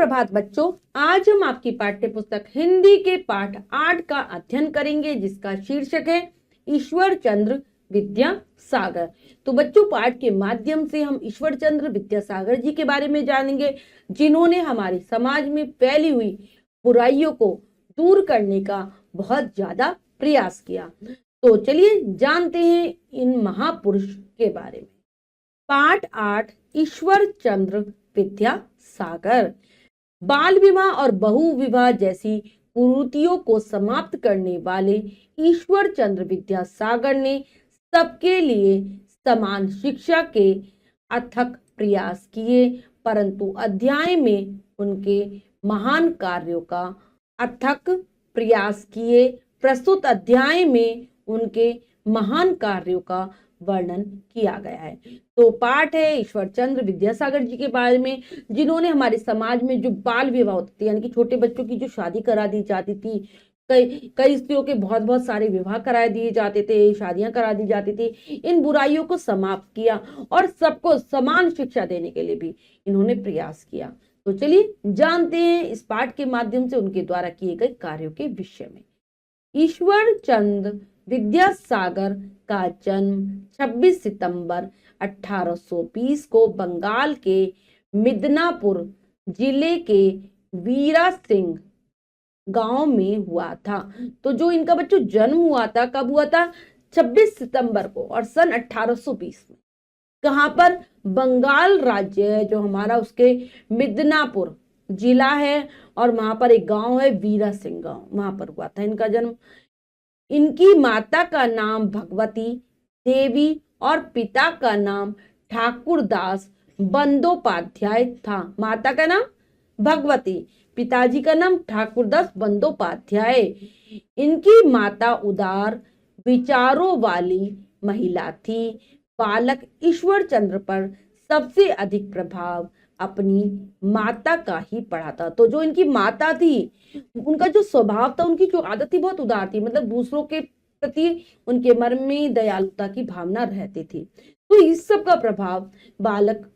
सुप्रभात बच्चों, आज हम आपकी पाठ्य पुस्तक हिंदी के पाठ 8 का अध्ययन करेंगे, जिसका शीर्षक है ईश्वर चंद्र विद्यासागर। तो बच्चों, पाठ के माध्यम से हम ईश्वर चंद्र विद्यासागर जी के बारे में जानेंगे, जिन्होंने हमारे समाज में फैली हुई बुराइयों को दूर करने का बहुत ज्यादा प्रयास किया। तो चलिए जानते हैं इन महापुरुष के बारे में। पाठ 8 ईश्वर चंद्र विद्यासागर। बाल विवाह और बहु विवाह जैसी कुरीतियों को समाप्त करने वाले ईश्वर चंद्र विद्यासागर ने सबके लिए समान शिक्षा के अथक प्रयास किए, परंतु अध्याय में उनके महान कार्यों का अथक प्रयास किए प्रस्तुत अध्याय में उनके महान कार्यों का वर्णन किया गया है। तो पाठ है ईश्वर चंद्र विद्यासागर जी के बारे में, जिन्होंने हमारे समाज में जो बाल विवाह होते थे, यानी कि छोटे बच्चों की जो शादी करा दी जाती थी, कई स्त्रियों के बहुत सारे विवाह करा दिए जाते थे, शादियां करा दी जाती थी, इन बुराइयों को समाप्त किया और सबको समान शिक्षा देने के लिए भी इन्होंने प्रयास किया। तो चलिए जानते हैं इस पाठ के माध्यम से उनके द्वारा किए गए कार्यों के विषय में। ईश्वर चंद्र विद्यासागर का जन्म 26 सितंबर 1820 को बंगाल के मिदनापुर जिले के वीरा सिंह गांव में हुआ था। तो जो इनका बच्चों जन्म हुआ था, कब हुआ था? 26 सितंबर को, और सन 1820 में। कहां पर? बंगाल राज्य है जो हमारा, उसके मिदनापुर जिला है, और वहां पर एक गांव है वीरा सिंह गांव, वहां पर हुआ था इनका जन्म। इनकी माता का नाम भगवती देवी और पिता का नाम ठाकुरदास बंदोपाध्याय था। माता का नाम भगवती, पिताजी का नाम ठाकुरदास बंदोपाध्याय। इनकी माता उदार विचारों वाली महिला थी। बालक ईश्वर चंद्र पर सबसे अधिक प्रभाव अपनी माता का ही पड़ा था। तो जो इनकी माता थी, उनका जो स्वभाव था, उनकी जो आदत थी, बहुत उदार थी, मतलब दूसरों के प्रति उनके मन में दयालुता की भावना रहती थी। तो इस सब का प्रभाव बालक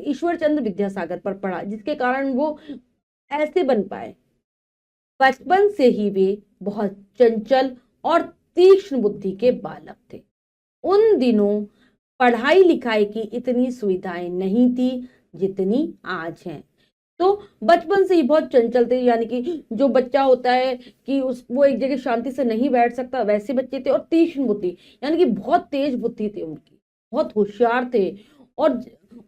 ईश्वर चंद्र विद्यासागर पर पड़ा, जिसके कारण वो ऐसे बन पाए। बचपन से ही वे बहुत चंचल और तीक्ष्ण बुद्धि के बालक थे। उन दिनों पढ़ाई लिखाई की इतनी सुविधाएं नहीं थी जितनी आज हैं। तो बचपन से ही बहुत चंचल थे, यानी कि जो बच्चा होता है कि वो एक जगह शांति से नहीं बैठ सकता, वैसे बच्चे थे। और तीक्ष्ण बुद्धि, यानी कि बहुत तेज बुद्धि थी उनकी, बहुत होशियार थे। और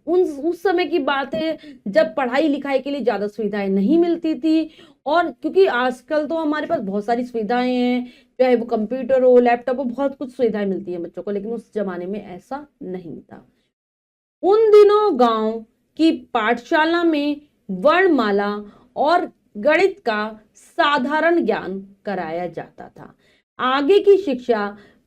उस समय की बात है जब पढ़ाई लिखाई के लिए ज्यादा सुविधाएं नहीं मिलती थी, और क्योंकि आजकल तो हमारे पास बहुत सारी सुविधाएं हैं, चाहे वो कंप्यूटर हो, लैपटॉप हो, बहुत कुछ सुविधाएं मिलती है बच्चों को, लेकिन उस जमाने में ऐसा नहीं था। उन दिनों गांव की पाठशाला में वर्णमाला और गणित का साधारण ज्ञान कराया जाता था। आगे की शिक्षा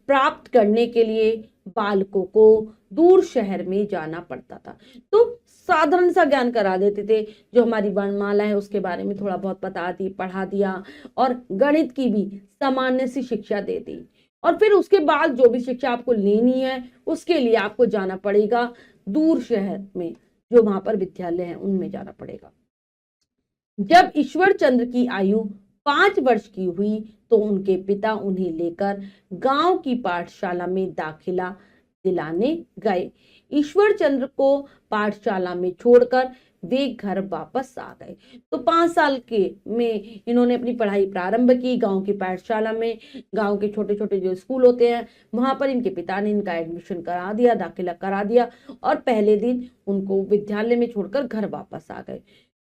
प्राप्त करने के लिए बालकों को दूर शहर में जाना पड़ता था। तो साधारण सा ज्ञान करा देते थे, जो हमारी वर्णमाला है उसके बारे में थोड़ा बहुत बता दी, पढ़ा दिया, और गणित की भी सामान्य सी शिक्षा दे दी। और फिर उसके बाद जो भी शिक्षा आपको लेनी है, उसके लिए आपको जाना पड़ेगा दूर शहर में, जो वहां पर विद्यालय है उनमें जाना पड़ेगा। जब ईश्वर चंद्र की आयु 5 वर्ष की हुई तो उनके पिता उन्हें लेकर गांव की पाठशाला में दाखिला दिलाने गए। ईश्वर चंद्र को पाठशाला में छोड़कर वे घर वापस आ गए। तो 5 साल के में इन्होंने अपनी पढ़ाई प्रारंभ की गांव की पाठशाला में। गांव के छोटे छोटे जो स्कूल होते हैं, वहां पर इनके पिता ने इनका एडमिशन करा दिया, दाखिला करा दिया, और पहले दिन उनको विद्यालय में छोड़कर घर वापस आ गए।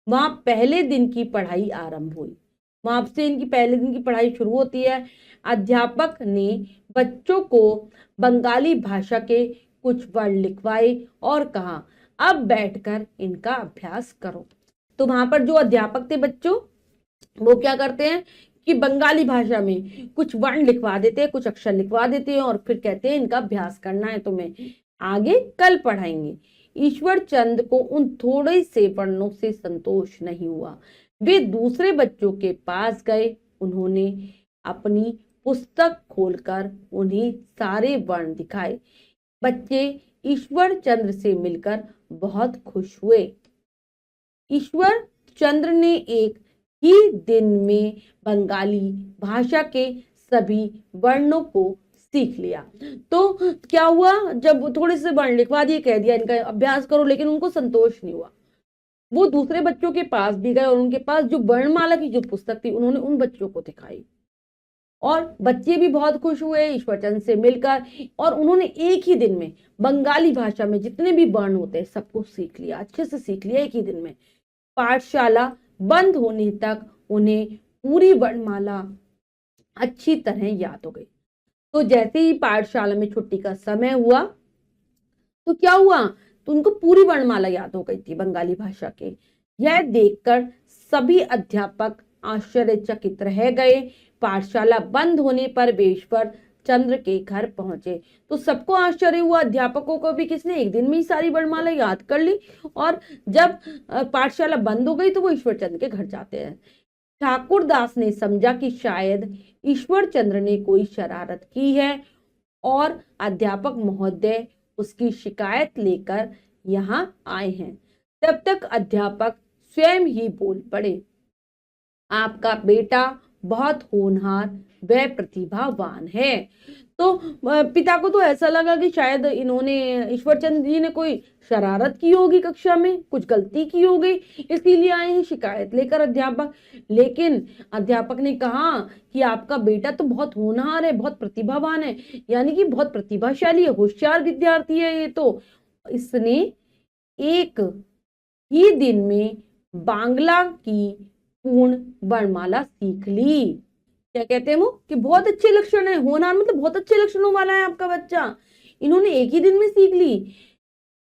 वहां पहले दिन की पढ़ाई आरंभ हुई, वहां से इनकी पहले दिन की पढ़ाई शुरू होती है। अध्यापक ने बच्चों को बंगाली भाषा के कुछ वर्ड लिखवाए और कहा, अब बैठकर इनका अभ्यास करो। तो वहां पर जो अध्यापक थे बच्चों, वो क्या करते हैं कि बंगाली भाषा में कुछ वर्ण लिखवा देते हैं, कुछ अक्षर लिखवा देते हैं, और फिर कहते हैं इनका अभ्यास करना है तुम्हें, आगे कल पढ़ाएंगे। ईश्वर चंद को उन थोड़े से वर्णों से संतोष नहीं हुआ। वे दूसरे बच्चों के पास गए, उन्होंने अपनी पुस्तक खोलकर उन्हें सारे वर्ण दिखाए। बच्चे ईश्वर चंद्र से मिलकर बहुत खुश हुए। ईश्वर चंद्र ने एक ही दिन में बंगाली भाषा के सभी वर्णों को सीख लिया। तो क्या हुआ, जब थोड़े से वर्ण लिखवा दिए, कह दिया इनका अभ्यास करो, लेकिन उनको संतोष नहीं हुआ। वो दूसरे बच्चों के पास भी गए और उनके पास जो वर्णमाला की जो पुस्तक थी उन्होंने उन बच्चों को दिखाई, और बच्चे भी बहुत खुश हुए ईश्वरचंद्र से मिलकर, और उन्होंने एक ही दिन में बंगाली भाषा में जितने भी वर्ण होते हैं सबको सीख लिया, अच्छे से सीख लिया एक ही दिन में। पाठशाला बंद होने तक उन्हें पूरी वर्णमाला अच्छी तरह याद हो गई। तो जैसे ही पाठशाला में छुट्टी का समय हुआ तो क्या हुआ, तो उनको पूरी वर्णमाला याद हो गई थी बंगाली भाषा के। यह देखकर सभी अध्यापक आश्चर्यचकित रह गए। पाठशाला बंद होने पर वे ईश्वर चंद्र के घर पहुंचे तो सबको आश्चर्य हुआ, अध्यापकों को भी, किसने एक दिन में ही सारी वर्णमाला याद कर ली। और जब पाठशाला बंद हो गई तो वो ईश्वर चंद्र के घर जाते हैं। ठाकुर दास ने समझा कि शायद ईश्वर चंद्र ने कोई शरारत की है और अध्यापक महोदय उसकी शिकायत लेकर यहाँ आए हैं। तब तक अध्यापक स्वयं ही बोल पड़े, आपका बेटा बहुत होनहार व प्रतिभावान है। तो पिता को तो ऐसा लगा कि शायद इन्होंने, ईश्वरचंद्र जी ने कोई शरारत की होगी, कक्षा में कुछ गलती की होगी, इसीलिए आए हैं शिकायत लेकर अध्यापक। लेकिन अध्यापक ने कहा कि आपका बेटा तो बहुत होनहार है, बहुत प्रतिभावान है, यानी कि बहुत प्रतिभाशाली है, होशियार विद्यार्थी है ये तो। इसने एक ही दिन में बांग्ला की पूर्ण वर्णमाला सीख ली। क्या कहते हैं वो, कि बहुत अच्छे लक्षण है, होनहार मतलब बहुत अच्छे लक्षणों वाला है आपका बच्चा, इन्होंने एक ही दिन में सीख ली।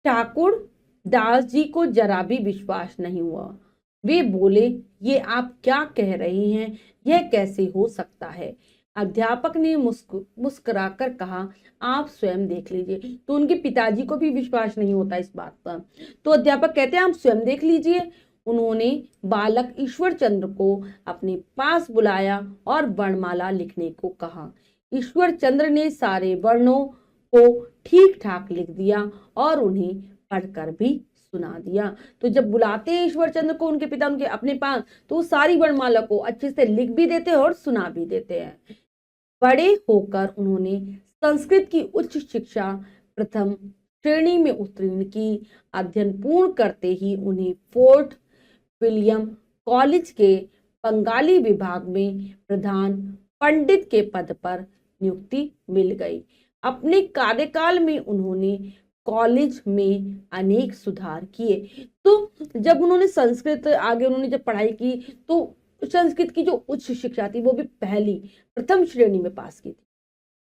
ठाकुर दास जी को जरा भी विश्वास नहीं हुआ। वे बोले, ये आप क्या कह रही हैं, यह कैसे हो सकता है। अध्यापक ने मुस्कुराकर कहा, आप स्वयं देख लीजिए। तो उनके पिताजी को भी विश्वास नहीं होता इस बात पर, तो अध्यापक कहते हैं आप स्वयं देख लीजिए। उन्होंने बालक ईश्वर चंद्र को अपने पास बुलाया और वर्णमाला लिखने को कहा। ईश्वर चंद्र ने सारे वर्णों को ठीक ठाक लिख दिया और उन्हें पढ़कर भी सुना दिया। तो जब बुलाते हैं ईश्वर चंद्र को उनके पिता उनके अपने पास, तो वो सारी वर्णमाला को अच्छे से लिख भी देते हैं और सुना भी देते हैं। बड़े होकर उन्होंने संस्कृत की उच्च शिक्षा प्रथम श्रेणी में उत्तीर्ण की। अध्ययन पूर्ण करते ही उन्हें फोर्ट विलियम कॉलेज के बंगाली विभाग में प्रधान पंडित के पद पर नियुक्ति मिल गई। अपने कार्यकाल में उन्होंने कॉलेज में अनेक सुधार किए। तो जब उन्होंने संस्कृत आगे उन्होंने जब पढ़ाई की तो संस्कृत की जो उच्च शिक्षा थी वो भी प्रथम श्रेणी में पास की थी।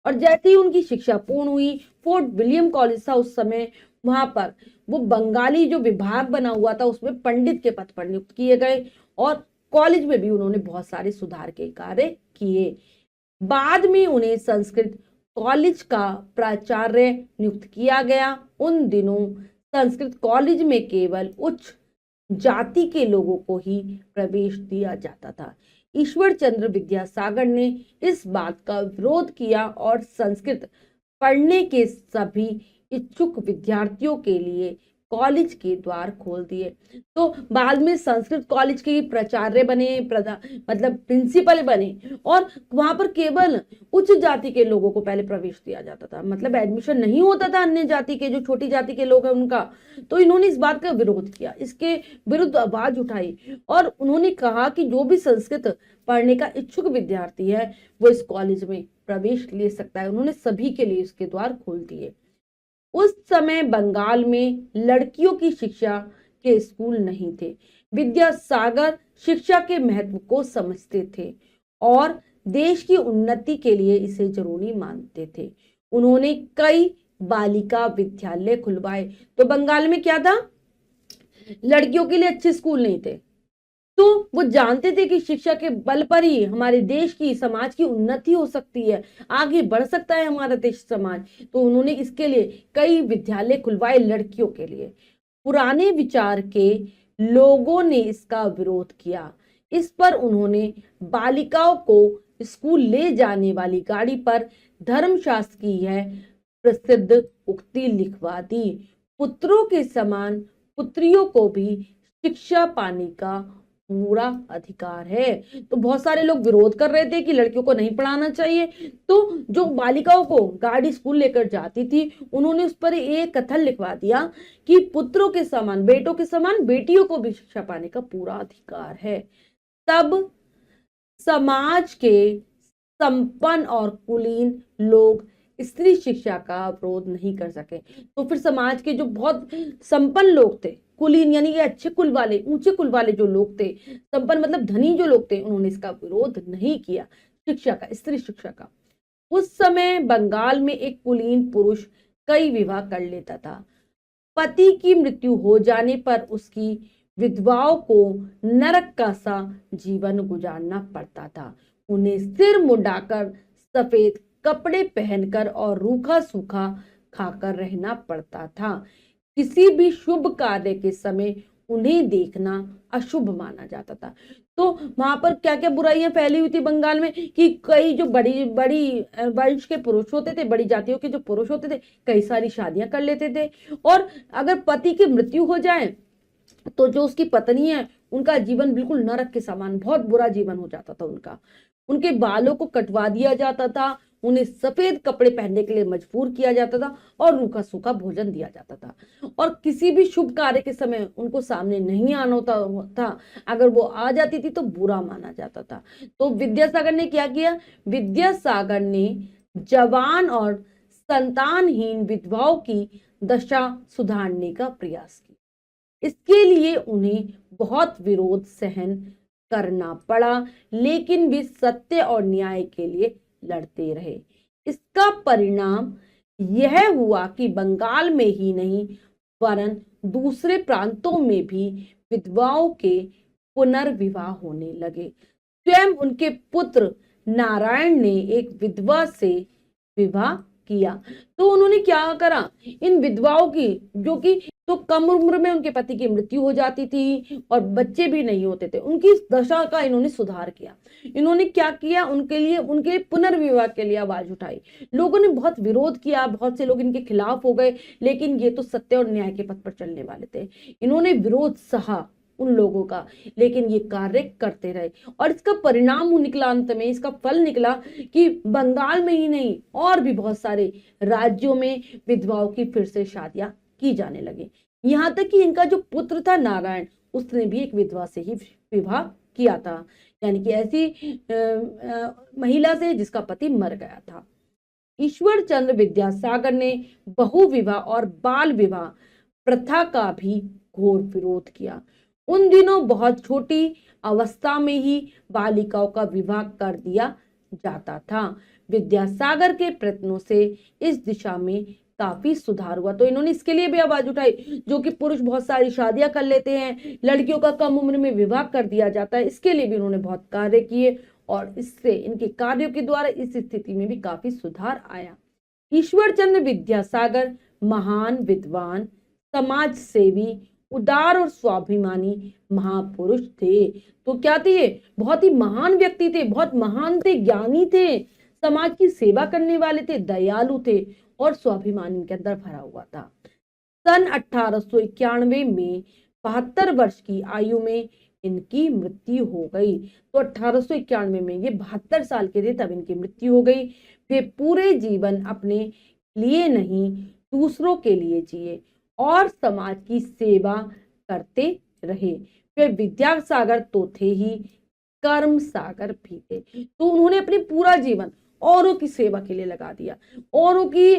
और जैसे ही उनकी शिक्षा पूर्ण हुई, फोर्ट विलियम कॉलेज था उस समय, वहां पर वो बंगाली जो विभाग बना हुआ था उसमें पंडित के पद पर नियुक्त किए गए और कॉलेज में भी उन्होंने बहुत सारे सुधार के कार्य किए। बाद में उन्हें संस्कृत कॉलेज का प्राचार्य नियुक्त किया गया। उन दिनों संस्कृत कॉलेज में केवल उच्च जाति के लोगों को ही प्रवेश दिया जाता था। ईश्वर चंद्र विद्यासागर ने इस बात का विरोध किया और संस्कृत पढ़ने के सभी इच्छुक विद्यार्थियों के लिए कॉलेज के द्वार खोल दिए। तो बाद में संस्कृत कॉलेज के प्राचार्य बने, मतलब प्रिंसिपल बने, और वहां पर केवल उच्च जाति के लोगों को पहले प्रवेश दिया जाता था, मतलब एडमिशन नहीं होता था अन्य जाति के, जो छोटी जाति के लोग हैं उनका। तो इन्होंने इस बात का विरोध किया, इसके विरुद्ध आवाज उठाई और उन्होंने कहा कि जो भी संस्कृत पढ़ने का इच्छुक विद्यार्थी है वो इस कॉलेज में प्रवेश ले सकता है। उन्होंने सभी के लिए इसके द्वार खोल दिए। उस समय बंगाल में लड़कियों की शिक्षा के स्कूल नहीं थे। विद्यासागर शिक्षा के महत्व को समझते थे और देश की उन्नति के लिए इसे जरूरी मानते थे। उन्होंने कई बालिका विद्यालय खुलवाए। तो बंगाल में क्या था, लड़कियों के लिए अच्छे स्कूल नहीं थे, तो वो जानते थे कि शिक्षा के बल पर ही हमारे देश की, समाज की उन्नति हो सकती है, आगे बढ़ सकता है हमारा देश समाज। तो उन्होंने इसके लिए कई विद्यालय खुलवाए लड़कियों के लिए। पुराने विचार के लोगों ने इसका विरोध किया। इस पर उन्होंने बालिकाओं को स्कूल ले जाने वाली गाड़ी पर धर्मशास्त्र की यह प्रसिद्ध उक्ति लिखवा दी, पुत्रों के समान पुत्रियों को भी शिक्षा पाने का पूरा अधिकार है। तो बहुत सारे लोग विरोध कर रहे थे कि लड़कियों को नहीं पढ़ाना चाहिए। तो जो बालिकाओं को गाड़ी स्कूल लेकर जाती थी, उन्होंने उस पर एक कथन लिखवा दिया कि पुत्रों के समान, बेटों के समान बेटियों को भी शिक्षा पाने का पूरा अधिकार है। तब समाज के संपन्न और कुलीन लोग स्त्री शिक्षा का विरोध नहीं कर सके। तो फिर समाज के जो बहुत संपन्न लोग थे, कुलीन यानी कि अच्छे कुल वाले, ऊंचे कुल वाले जो लोग थे, संपन्न मतलब धनी जो लोग थे, उन्होंने इसका विरोध नहीं किया, शिक्षा का, स्त्री शिक्षा का। उस समय बंगाल में एक कुलीन पुरुष कई विवाह कर लेता था। पति की मृत्यु हो जाने पर उसकी विधवाओं को नरक का सा जीवन गुजारना पड़ता था। उन्हें सिर मुंडाकर, सफेद कपड़े पहनकर और रूखा सूखा खाकर रहना पड़ता था। किसी भी शुभ कार्य के समय उन्हें देखना अशुभ माना जाता था। तो वहां पर क्या क्या बुराइयां फैली हुई थी बंगाल में कि कई जो बड़ी बड़ी वंश के पुरुष होते थे, बड़ी जातियों के जो पुरुष होते थे, कई सारी शादियां कर लेते थे। और अगर पति की मृत्यु हो जाए तो जो उसकी पत्नी है, उनका जीवन बिल्कुल नरक के समान, बहुत बुरा जीवन हो जाता था उनका। उनके बालों को कटवा दिया जाता था, उन्हें सफेद कपड़े पहनने के लिए मजबूर किया जाता था और रूखा सूखा भोजन दिया जाता था। और किसी भी शुभ कार्य के समय उनको सामने नहीं आना होता था। अगर वो आ जाती थी तो बुरा माना जाता था। तो विद्यासागर ने क्या किया? विद्यासागर ने जवान और संतानहीन विधवाओं की दशा सुधारने का प्रयास किया। इसके लिए उन्हें बहुत विरोध सहन करना पड़ा, लेकिन वे सत्य और न्याय के लिए लड़ते रहे। इसका परिणाम यह हुआ कि बंगाल में ही नहीं वरन दूसरे प्रांतों में भी विधवाओं के पुनर्विवाह होने लगे। स्वयं उनके पुत्र नारायण ने एक विधवा से विवाह किया। तो उन्होंने क्या करा? इन विधवाओं की, जो कि तो कम उम्र में उनके पति की मृत्यु हो जाती थी और बच्चे भी नहीं होते थे, उनकी इस दशा का इन्होंने सुधार किया। इन्होंने क्या किया? उनके पुनर्विवाह के लिए आवाज उठाई। लोगों ने बहुत विरोध किया, बहुत से लोग इनके खिलाफ हो गए, लेकिन ये तो सत्य और न्याय के पथ पर चलने वाले थे। इन्होंने विरोध सहा उन लोगों का, लेकिन ये कार्य करते रहे और इसका परिणाम निकला, अंत में इसका फल निकला कि बंगाल में ही नहीं और भी बहुत सारे राज्यों में विधवाओं की फिर से शादियां की जाने लगी। यहां तक कि इनका जो पुत्र था नारायण, उसने भी एक विधवा से ही विवाह किया था, यानी कि ऐसी महिला से जिसका पति मर गया था। ईश्वर चंद्र विद्यासागर ने बहु विवाह और बाल विवाह प्रथा का भी घोर विरोध किया। उन दिनों बहुत छोटी अवस्था में ही बालिकाओं का विवाह कर दिया जाता था। विद्यासागर के प्रयत्नों से इस दिशा में काफी सुधार हुआ। तो इन्होंने इसके लिए भी आवाज उठाई, जो कि पुरुष बहुत सारी शादियां कर लेते हैं, लड़कियों का कम उम्र में विवाह कर दिया जाता है, इसके लिए भी उन्होंने बहुत कार्य किए और इससे, इनके कार्यों के द्वारा इस स्थिति में भी काफी सुधार आया। ईश्वर चंद्र विद्यासागर महान विद्वान, समाज सेवी, उदार और स्वाभिमानी महापुरुष थे। तो क्या थे ये? बहुत ही महान व्यक्ति थे, बहुत महान थे, ज्ञानी थे, समाज की सेवा करने वाले थे, दयालु थे और स्वाभिमान इनके अंदर भरा हुआ था। सन 1891 में 72 वर्ष की आयु में इनकी मृत्यु हो गई। तो 1891 में ये 72 साल के थे तब इनकी मृत्यु हो गई। वे पूरे जीवन अपने लिए नहीं, दूसरों के लिए जिए और समाज की सेवा करते रहे। वे विद्यासागर तो थे ही, कर्म सागर भी थे। तो उन्होंने अपने पूरा जीवन औरों की सेवा के लिए लगा दिया, औरों की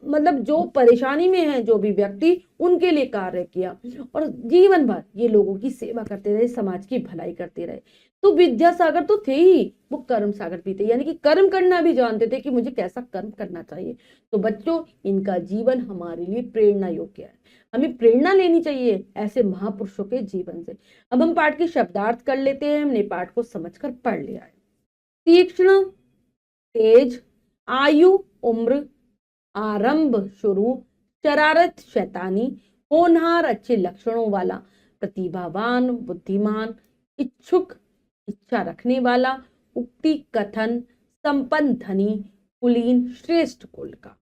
मतलब जो परेशानी में है जो भी व्यक्ति, उनके लिए कार्य किया और जीवन भर ये लोगों की सेवा करते रहे, समाज की भलाई करते रहे। तो विद्यासागर तो थे ही, वो कर्म सागर भी थे, यानी कि कर्म करना भी जानते थे कि मुझे कैसा कर्म करना चाहिए। तो बच्चों, इनका जीवन हमारे लिए प्रेरणा योग्य है, हमें प्रेरणा लेनी चाहिए ऐसे महापुरुषों के जीवन से। अब हम पाठ के शब्दार्थ कर लेते हैं। हमने पाठ को समझकर पढ़ लिया है। तीक्ष्ण, तेज, आयु, उम्र, आरंभ, शुरू, शरारत, शैतानी, होनहार, अच्छे लक्षणों वाला, प्रतिभावान, बुद्धिमान, इच्छुक, इच्छा रखने वाला, उक्ति, कथन, संपन्न, धनी, कुलीन, श्रेष्ठ कुल का।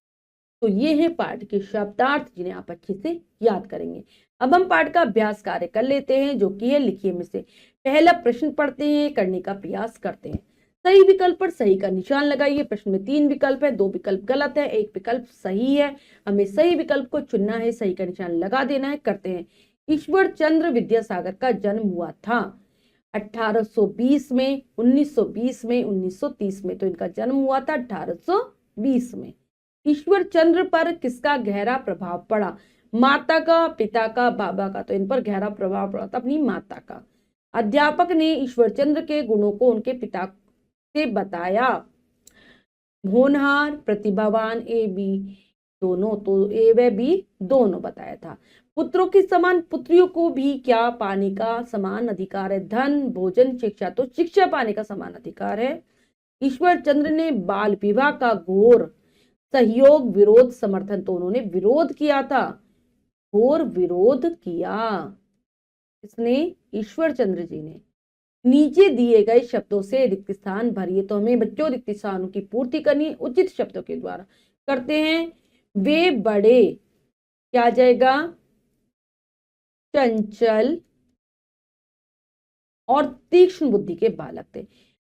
तो ये है पाठ के शब्दार्थ जिन्हें आप अच्छे से याद करेंगे। अब हम पाठ का अभ्यास कार्य कर लेते हैं, जो कि है लिखिए में से। पहला प्रश्न पढ़ते हैं, करने का प्रयास करते हैं। सही विकल्प पर सही का निशान लगाइए। प्रश्न में 3 विकल्प है, 2 विकल्प गलत है, 1 विकल्प सही है। हमें सही विकल्प को चुनना है, सही का निशान लगा देना है। करते हैं। ईश्वर चंद्र विद्यासागर का जन्म हुआ था 1820 में, 1920 में, 1930 में। तो इनका जन्म हुआ था 1820 में। ईश्वर चंद्र पर किसका गहरा प्रभाव पड़ा? माता का, पिता का, बाबा का। तो इन पर गहरा प्रभाव पड़ा था अपनी माता का। अध्यापक ने ईश्वर चंद्र के गुणों को उनके पिता से बताया। होनहार, प्रतिभावान, ए बी दोनों। तो ए व बी दोनों बताया था। पुत्रों के समान पुत्रियों को भी क्या पाने का समान अधिकार है? धन, भोजन, शिक्षा। तो शिक्षा पाने का समान अधिकार है। ईश्वर चंद्र ने बाल विवाह का घोर सहयोग, विरोध, समर्थन। तो उन्होंने विरोध किया था, घोर विरोध किया। इसने ईश्वर चंद्र जी ने। नीचे दिए गए शब्दों से रिक्त स्थान भरिए। तो हमें बच्चों रिक्त स्थानों की पूर्ति करनी है उचित शब्दों के द्वारा। करते हैं। वे बड़े, क्या आ जाएगा? चंचल और तीक्ष्ण बुद्धि के बालक थे।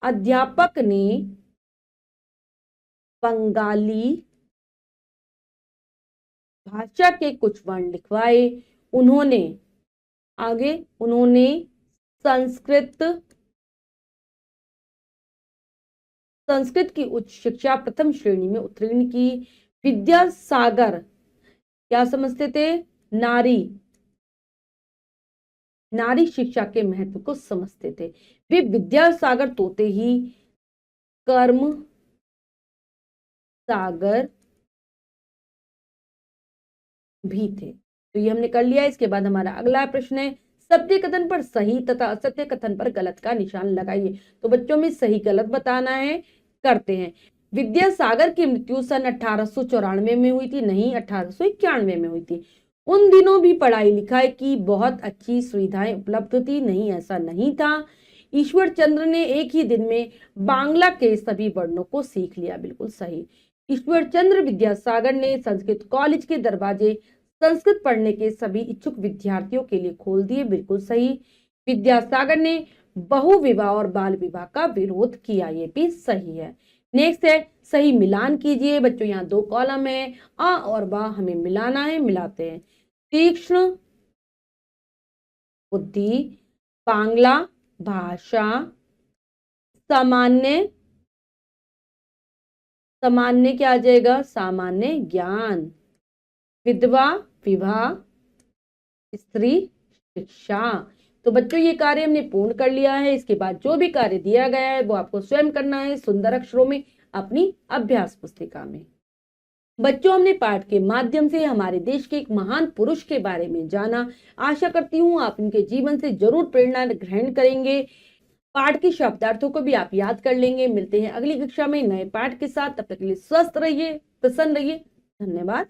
अध्यापक ने बंगाली भाषा के कुछ वर्ण लिखवाए। उन्होंने संस्कृत की उच्च शिक्षा प्रथम श्रेणी में उत्तीर्ण की। विद्यासागर क्या समझते थे? नारी शिक्षा के महत्व को समझते थे। वे विद्यासागर तोते ही कर्म सागर भी थे। तो ये हमने कर लिया। इसके बाद हमारा अगला प्रश्न है, सत्य कथन पर सही तथा असत्य कथन पर गलत का निशान लगाइए। तो बच्चों में सही गलत बताना है। करते हैं। विद्यासागर की मृत्यु सन 1894 में हुई थी। नहीं, 1891 में हुई थी। उन दिनों भी पढ़ाई लिखाई की बहुत अच्छी सुविधाएं उपलब्ध थी। नहीं, ऐसा नहीं था। ईश्वर चंद्र ने एक ही दिन में बांग्ला के सभी वर्णों को सीख लिया। बिल्कुल सही। ईश्वर चंद्र विद्यासागर ने संस्कृत कॉलेज के दरवाजे संस्कृत पढ़ने के सभी इच्छुक विद्यार्थियों के लिए खोल दिए। बिल्कुल सही। विद्यासागर ने बहु विवाह और बाल विवाह का विरोध किया। ये भी सही है। नेक्स्ट है, सही मिलान कीजिए। बच्चों यहाँ 2 कॉलम है, आ और बा हमें मिलाना है। मिलाते हैं। तीक्ष्ण बुद्धि, बांग्ला भाषा, सामान्य क्या आ जाएगा? सामान्य ज्ञान, विधवा विवाह, स्त्री शिक्षा। तो बच्चों ये कार्य हमने पूर्ण कर लिया है। इसके बाद जो भी कार्य दिया गया है वो आपको स्वयं करना है सुंदर अक्षरों में अपनी अभ्यास पुस्तिका में। बच्चों, हमने पाठ के माध्यम से हमारे देश के एक महान पुरुष के बारे में जाना। आशा करती हूँ आप इनके जीवन से जरूर प्रेरणा ग्रहण करेंगे। पाठ के शब्दार्थों को भी आप याद कर लेंगे। मिलते हैं अगली कक्षा में नए पाठ के साथ। तब तक के लिए स्वस्थ रहिए, प्रसन्न रहिए। धन्यवाद।